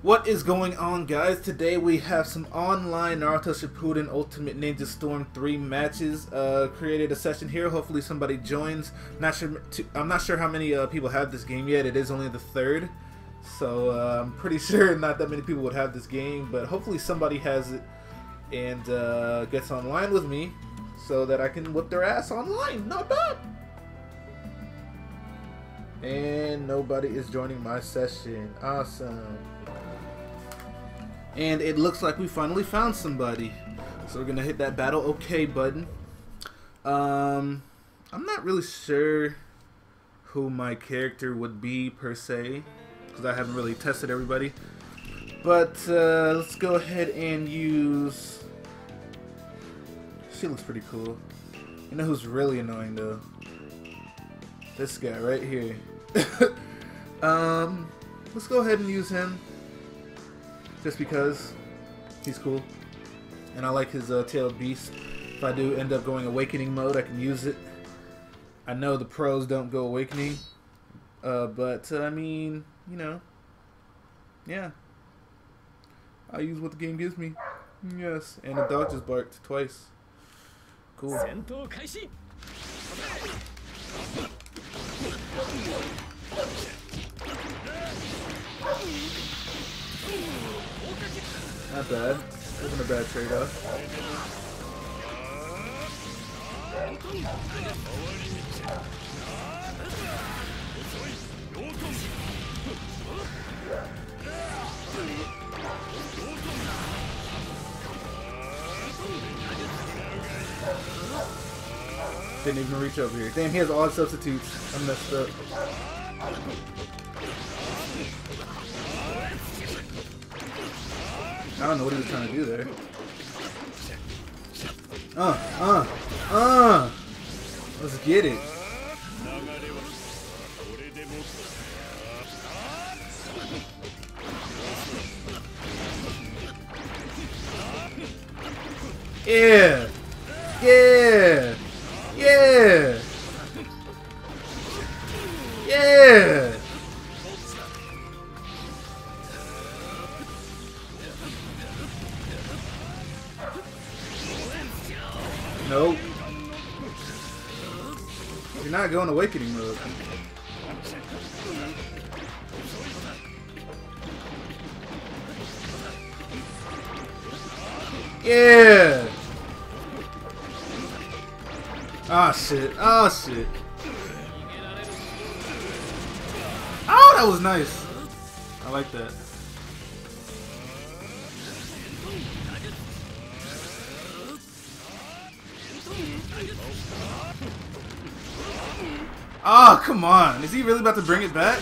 What is going on, guys? Today we have some online Naruto Shippuden Ultimate Ninja Storm 3 matches. Created a session here. Hopefully somebody joins. I'm not sure how many people have this game yet. It is only the 3rd. So I'm pretty sure not that many people would have this game. But hopefully somebody has it and gets online with me so that I can whip their ass online. Not bad. And nobody is joining my session. Awesome. And it looks like we finally found somebody. So we're gonna hit that battle OK button. I'm not really sure who my character would be per se, because I haven't really tested everybody. But let's go ahead and use... She looks pretty cool. You know who's really annoying though? This guy right here. Let's go ahead and use him. Just because he's cool. And I like his tailed beast. If I do end up going awakening mode, I can use it. I know the pros don't go awakening. But I mean, you know. Yeah. I use what the game gives me. Yes. And the dog just barked twice. Cool. Not bad. Wasn't a bad trade-off. Didn't even reach over here. Damn, he has odd substitutes. I messed up. I don't know what he was trying to do there. Let's get it. Yeah. Yeah. Yeah. Yeah. Nope. You're not going awakening mode. Yeah. Ah shit. Oh shit. Oh, that was nice. I like that. Oh, come on. Is he really about to bring it back?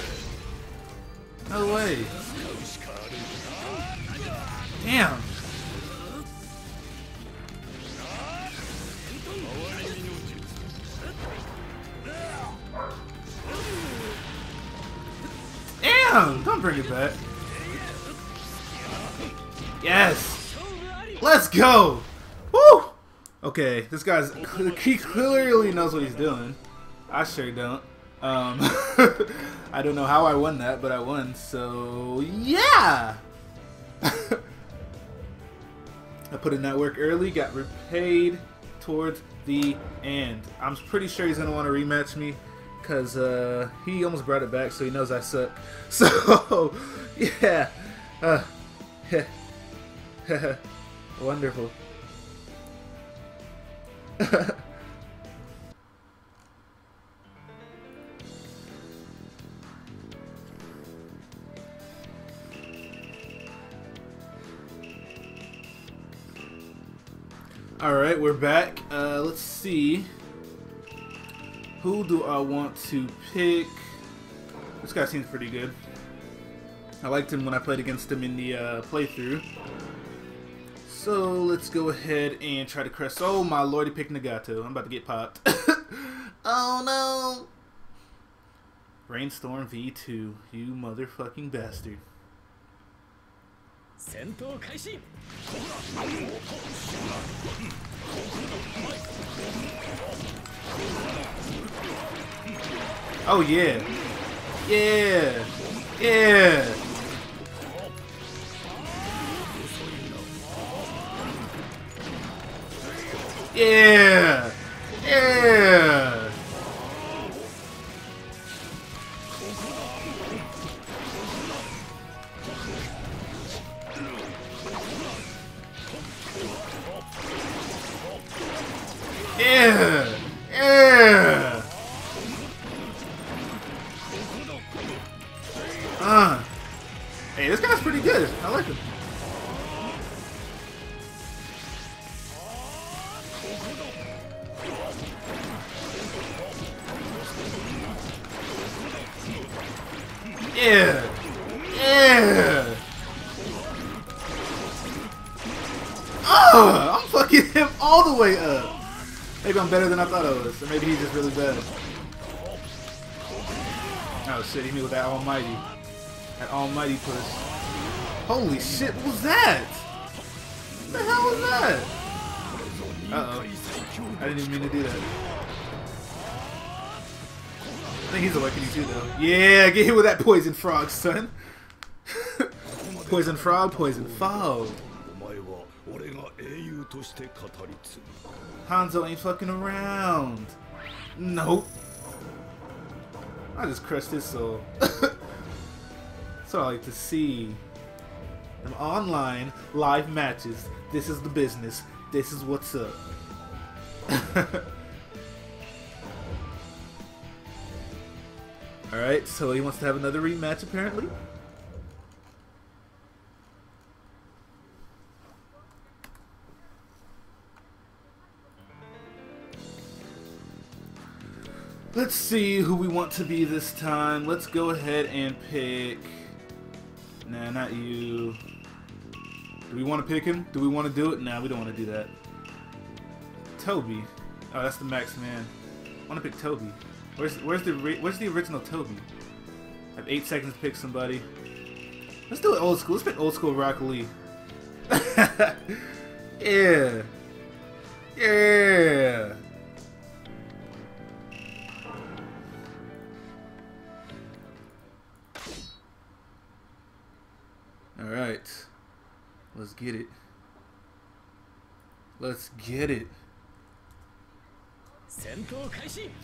No way. Damn. Damn! Don't bring it back. Yes! Let's go! Woo! Okay, this guy's... He clearly knows what he's doing. I sure don't. I don't know how I won that, but I won, so yeah! I put in that work early, got repaid towards the end. I'm pretty sure he's going to want to rematch me, because he almost brought it back, so he knows I suck. So, yeah. Wonderful. Alright, we're back. Let's see. Who do I want to pick? This guy seems pretty good. I liked him when I played against him in the playthrough. So let's go ahead and try to crest. Oh my lord, he picked Nagato. I'm about to get popped. Oh no! Rainstorm V2, you motherfucking bastard. Oh yeah. Yeah. Yeah. Yeah! Yeah! Yeah! Yeah! Hey, this guy's pretty good. I like him. Yeah! Yeah! I'm fucking him all the way up. Maybe I'm better than I thought I was. Or maybe he's just really bad. Oh shit, he hit me with that almighty. That almighty push. Holy shit, what was that? What the hell was that? Uh-oh. I didn't even mean to do that. I think he's awakening too, though. Yeah, get hit with that poison frog, son. Poison frog, poison foul. Hanzo ain't fucking around. Nope. I just crushed his soul. So I like to see them online live matches. This is the business. This is what's up. Alright, so he wants to have another rematch apparently. Let's see who we want to be this time. Let's go ahead and pick... Nah, not you. Do we want to pick him? Do we want to do it? Nah, we don't want to do that. Toby. Oh, that's the max man. I want to pick Toby. Where's the original Toby? I have 8 seconds to pick somebody. Let's do it old school. Let's pick old school Rock Lee. Yeah. Yeah. Alright. Let's get it. Let's get it.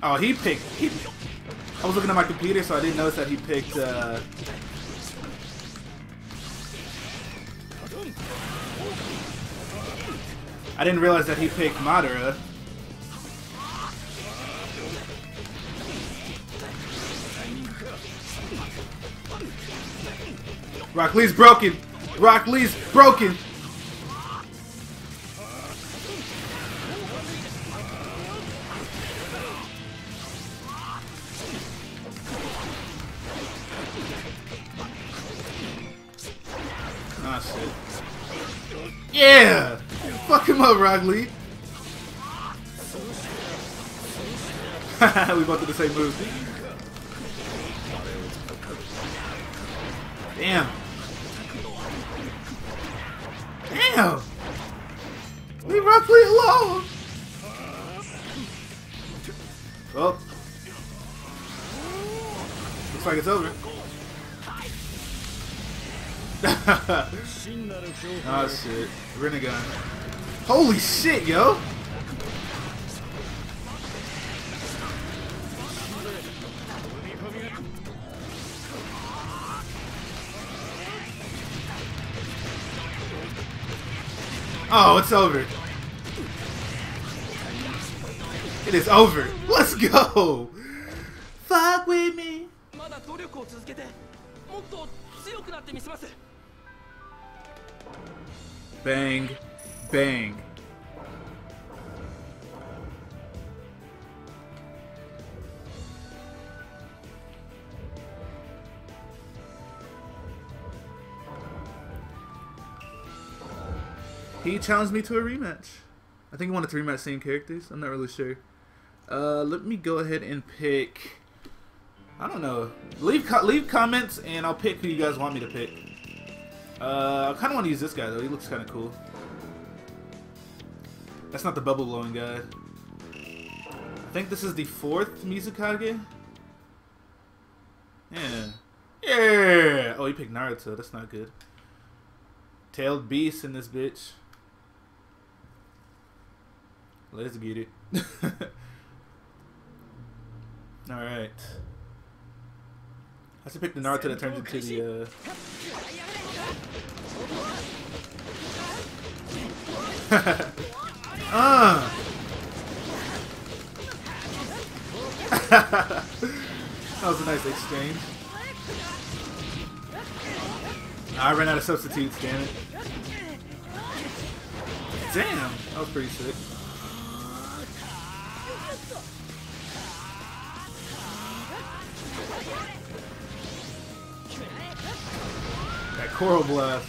Oh, he picked. I was looking at my computer, so I didn't notice that he picked. I didn't realize that he picked Madara. Rock Lee's broken. Rock Lee's broken. Ah, shit. Yeah! Fuck him up, Rock Lee. We both did the same move. Damn. Damn! Leave Rock Lee alone! Well. Looks like it's over. Oh shit. Renegade. Holy shit, yo! Oh, it's over. It is over. Let's go. Fuck with me. Bang. Bang. He challenged me to a rematch. I think he wanted to rematch same characters. I'm not really sure. Let me go ahead and pick... I don't know. Leave comments and I'll pick who you guys want me to pick. I kind of want to use this guy though. He looks kind of cool. That's not the bubble blowing guy. I think this is the 4th Mizukage. Yeah. Yeah! Oh, he picked Naruto. That's not good. Tailed beast in this bitch. Let's get it. Alright. I should pick the Naruto that turns into the That was a nice exchange. I ran out of substitutes, damn it. Damn, that was pretty sick. That coral blast.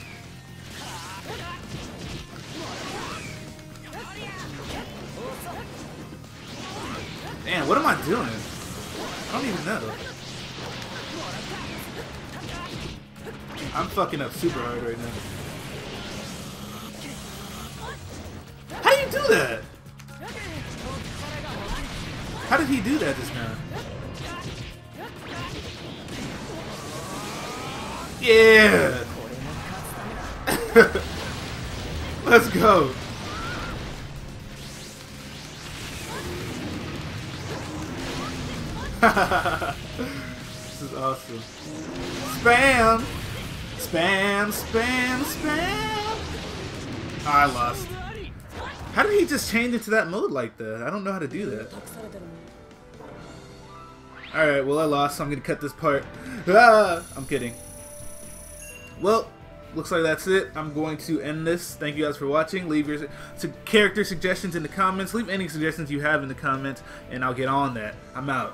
Damn, what am I doing? I don't even know. I'm fucking up super hard right now. How do you do that? How did he do that just now? Yeah! Let's go! This is awesome. Spam! Spam, spam, spam! Oh, I lost. How did he just change into that mode like that? I don't know how to do that. Alright, well I lost, so I'm gonna cut this part. Ah, I'm kidding. Well, looks like that's it. I'm going to end this. Thank you guys for watching. Leave your character suggestions in the comments. Leave any suggestions you have in the comments, and I'll get on that. I'm out.